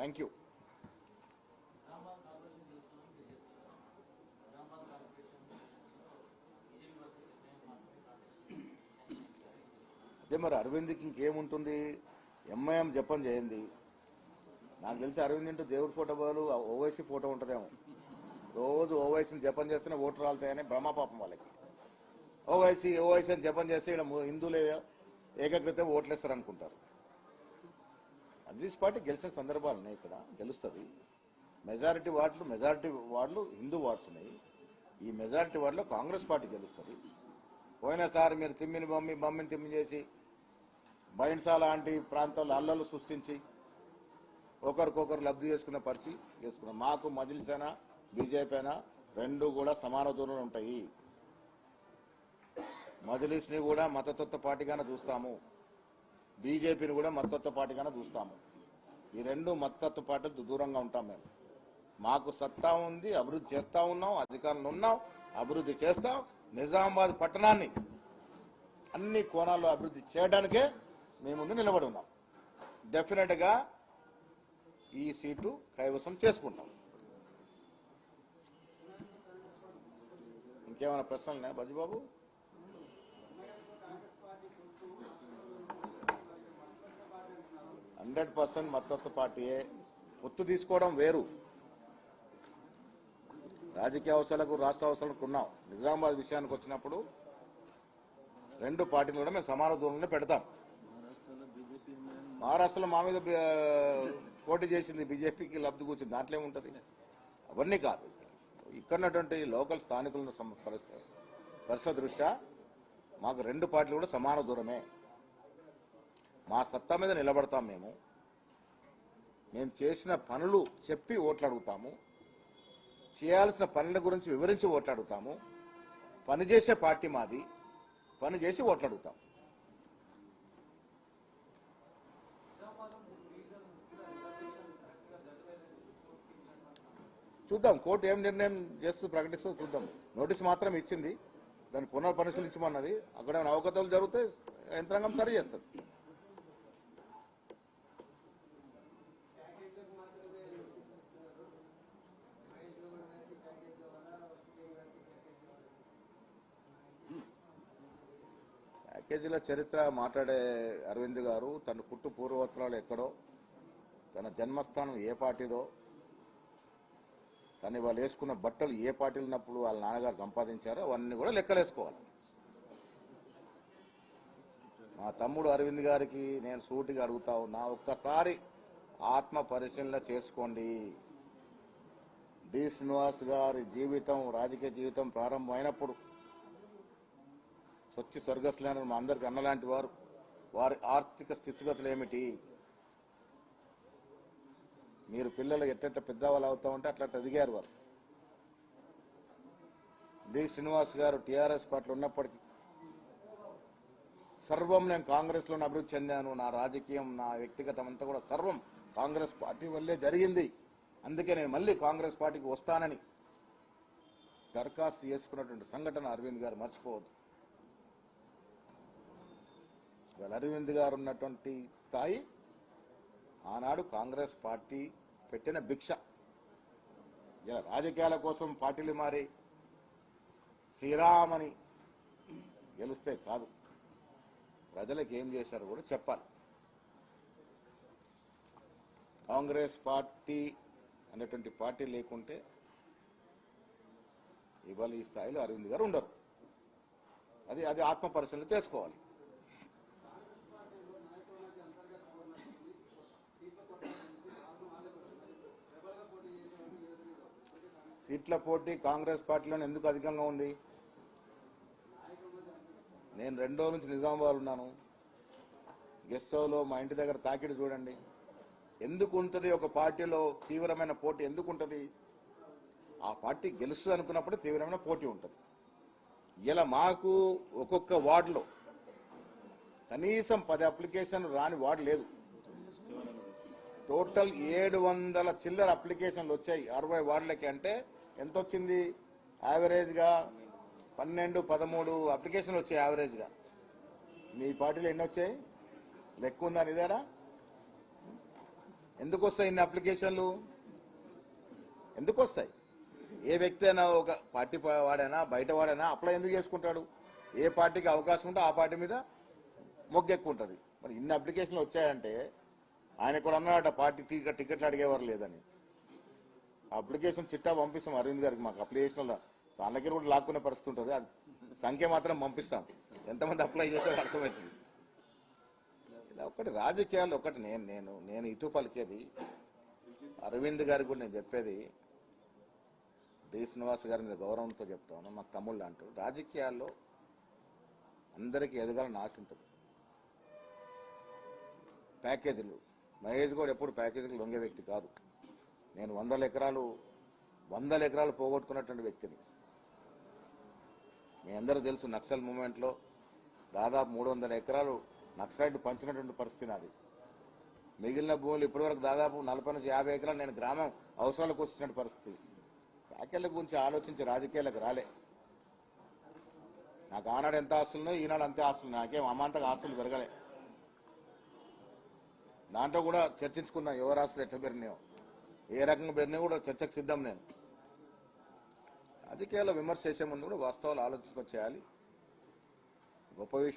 Thank you. అదే మరి అరవింద్కి ఇంకేముంటుంది, ఎంఐఎం జపం చేయండి. నాకు తెలిసి అరవింద్ ఇంటూ దేవుడి ఫోటో బదులు ఓవైసీ ఫోటో ఉంటుందేమో. రోజు ఓవైసీని జపం చేస్తేనే ఓటు రాలుతాయని బ్రహ్మపాపం వాళ్ళకి. ఓవైసీ అని జపం చేస్తే ఇక్కడ హిందువులే ఏకగ్రత ఓట్లేస్తారు అనుకుంటారు. అదీస్ పార్టీ గెలిచిన సందర్భాలు ఉన్నాయి, ఇక్కడ గెలుస్తుంది. మెజారిటీ వార్డులు హిందూ వార్డ్స్ ఉన్నాయి. ఈ మెజారిటీ వార్డులో కాంగ్రెస్ పార్టీ గెలుస్తుంది. పోయినసారి మీరు బమ్మిని తిమ్మి చేసి బైన్సా లాంటి ప్రాంతాల్లో అల్లలు సృష్టించి ఒకరికొకరు లబ్ధి చేసుకున్న పరిస్థితి చేసుకున్నాం. మాకు మజ్లిస్ అయినా బీజేపీ అయినా రెండు కూడా సమాన దూరంలో ఉంటాయి. మజ్లిస్ ని కూడా మతతత్వ పార్టీగానే చూస్తాము, బీజేపీని కూడా మతతత్వ పార్టీగానే చూస్తాము. ఈ రెండు మతతత్వ పార్టీలు దూరంగా ఉంటాం. మేము మాకు సత్తా ఉంది, అభివృద్ధి చేస్తా ఉన్నాం, అధికారంలో ఉన్నాం, అభివృద్ధి చేస్తాం. నిజామాబాద్ పట్టణాన్ని అన్ని కోణాల్లో అభివృద్ధి చేయడానికే మేము ముందు నిలబడి ఉన్నాం. డెఫినెట్ గా ఈ సీటు కైవసం చేసుకుంటాం. ఇంకేమైనా ప్రశ్నలు ఉన్నాయా బజ్జుబాబు? %100% మద్దతు పార్టీయే. పొత్తు తీసుకోవడం వేరు, రాజకీయ అవసరాలకు రాష్ట్ర అవసరాలకు ఉన్నాం. నిజామాబాద్ విషయానికి వచ్చినప్పుడు రెండు పార్టీలు కూడా మేము సమాన దూరంలో పెడతాం. మహారాష్ట్రలో మా మీద పోటీ చేసింది బీజేపీకి లబ్ధి కూర్చుంది, దాంట్లో ఏముంటుంది? అవన్నీ కాదు. ఇక్కడున్నటువంటి లోకల్ స్థానికులను పరిస్థితుల దృష్ట్యా మాకు రెండు పార్టీలు కూడా సమాన దూరమే. మా సత్తా మీద నిలబడతాం. మేము చేసిన పనులు చెప్పి ఓట్లు అడుగుతాము, చేయాల్సిన పనుల గురించి వివరించి ఓట్లు అడుగుతాము. పనిచేసే పార్టీ మాది, పని చేసి ఓట్లు అడుగుతాం. చూద్దాం కోర్టు ఏం నిర్ణయం చేస్తూ ప్రకటిస్తూ చూద్దాం. నోటీసు మాత్రం ఇచ్చింది, దాన్ని పునఃపరిశీలించమన్నది. అక్కడ ఏమైనా అవకతవకలు జరిగితే యంత్రాంగం సరి చేస్తుంది. ప్యాకేజీల చరిత్ర మాట్లాడే అరవింద్ గారు తన పుట్టు పూర్వోత్తరాలు ఎక్కడో, తన జన్మస్థానం ఏ పార్టీదో, తను వాళ్ళు వేసుకున్న బట్టలు ఏ పార్టీలు ఉన్నప్పుడు వాళ్ళ నాన్నగారు సంపాదించారో అవన్నీ కూడా లెక్కలేసుకోవాలి. మా తమ్ముడు అరవింద్ గారికి నేను సూటిగా అడుగుతా ఉన్నా, ఒక్కసారి ఆత్మ పరిశీలన చేసుకోండి. డి శ్రీనివాస్ గారి జీవితం, రాజకీయ జీవితం ప్రారంభమైనప్పుడు స్వచ్ఛ స్వర్గస్లేన మా అందరికి అన్నలాంటి వారు, వారి ఆర్థిక స్థితిగతులు ఏమిటి, మీరు పిల్లలు ఎట్ట పెద్దవాళ్ళు అవుతామంటే అట్లా ఎదిగారు వారు. డి శ్రీనివాస్ గారు టీఆర్ఎస్ పార్టీలో ఉన్నప్పటికీ సర్వం నేను కాంగ్రెస్ లోనే అభివృద్ధి చెందాను, నా రాజకీయం నా వ్యక్తిగతం అంతా కూడా సర్వం కాంగ్రెస్ పార్టీ వల్లే జరిగింది, అందుకే నేను మళ్ళీ కాంగ్రెస్ పార్టీకి వస్తానని దరఖాస్తు చేసుకున్నటువంటి సంఘటన అరవింద్ గారు మర్చిపోవద్దు. ఇవాళ అరవింద్ గారు ఉన్నటువంటి స్థాయి ఆనాడు కాంగ్రెస్ పార్టీ పెట్టిన భిక్ష. ఇలా రాజకీయాల కోసం పార్టీలు మారి శ్రీరామని గెలిస్తే కాదు, ప్రజలకు ఏం చేశారో కూడా చెప్పాలి. కాంగ్రెస్ పార్టీ అనేటువంటి పార్టీ లేకుంటే ఇవాళ ఈ స్థాయిలో అరవింద్ గారు ఉండరు. అది ఆత్మ పరిశీలన చేసుకోవాలి. సీట్ల పోటీ కాంగ్రెస్ పార్టీలో ఎందుకు అధికంగా ఉంది? నేను 2 రోజుల నుంచి నిజామాబాద్ ఉన్నాను. గెస్ట్ హౌస్ లో మా ఇంటి దగ్గర తాకిడి చూడండి. ఎందుకు ఉంటుంది ఒక పార్టీలో తీవ్రమైన పోటీ? ఎందుకు ఉంటుంది? ఆ పార్టీ గెలుస్తుంది అనుకున్నప్పుడు తీవ్రమైన పోటీ ఉంటుంది. ఇలా మాకు ఒక్కొక్క వార్డులో కనీసం 10 అప్లికేషన్లు రాని వార్డు లేదు. టోటల్ 700 చిల్లర అప్లికేషన్లు వచ్చాయి 60 వార్డులకి. అంటే ఎంత వచ్చింది? యావరేజ్ గా 12-13 అప్లికేషన్లు వచ్చాయి యావరేజ్ గా. మీ పార్టీలో ఎన్ని వచ్చాయి? లెక్క ఉందా నిదేనా? ఎందుకు వస్తాయి ఇన్ని అప్లికేషన్లు? ఎందుకు వస్తాయి? ఏ వ్యక్తి అయినా, ఒక పార్టీ వాడైనా బయట వాడైనా అప్లై ఎందుకు చేసుకుంటాడు? ఏ పార్టీకి అవకాశం ఉంటే ఆ పార్టీ మీద మొగ్గెక్కుంటుంది. మరి ఇన్ని అప్లికేషన్లు వచ్చాయంటే ఆయన కూడా అన్నాడట పార్టీ టికెట్లు అడిగేవారు లేదని. అప్లికేషన్ చిట్టా పంపిస్తాం అరవింద్ గారికి. మాకు అప్లికేషన్లో వాళ్ళకి కూడా లాక్కునే పరిస్థితి ఉంటుంది. అది సంఖ్య మాత్రం పంపిస్తాం. ఎంతమంది అప్లై చేశారో అర్థమవుతుంది. ఇలా ఒకటి రాజకీయాలు ఒకటి నేను ఇటు పలికేది అరవింద్ గారికి కూడా నేను చెప్పేది, డి శ్రీనివాస్ గారి మీద గౌరవంతో చెప్తాను. మాకు తమ్ముళ్ళు అంటూ రాజకీయాల్లో అందరికీ ఎదగాలని ఆశ ఉంటుంది. ప్యాకేజీలు, మహేష్ కూడా ఎప్పుడు ప్యాకేజీలు లొంగే వ్యక్తి కాదు. నేను 100 ఎకరాలు పోగొట్టుకున్నటువంటి వ్యక్తిని. మీ అందరూ తెలుసు, నక్సల్ మూవ్మెంట్లో దాదాపు 300 ఎకరాలు నక్సలైట్ పంచినటువంటి పరిస్థితి నాది. మిగిలిన భూములు ఇప్పటివరకు దాదాపు 40 నుంచి 50 ఎకరాలు నేను గ్రామం అవసరాలకు వచ్చిన పరిస్థితి. ప్యాకేజీల గురించి ఆలోచించి రాజకీయాలకు రాలే. నాకు ఆనాడు ఎంత ఆస్తులున్నాయో ఈనాడు అంతే ఆస్తులు. నాకేం అమాంతగా ఆస్తులు పెరగలే. దాంట్లో కూడా చర్చించుకుందాం, ఎవరు ఆస్తులు ఎట్లా పెరిగినాయో, ఏ రకంగా పెరిగినా కూడా చర్చకు సిద్ధం. నేను రాజకీయాల్లో విమర్శ చేసే ముందు కూడా వాస్తవాలు ఆలోచించుకొని చేయాలి. గొప్ప విషయం.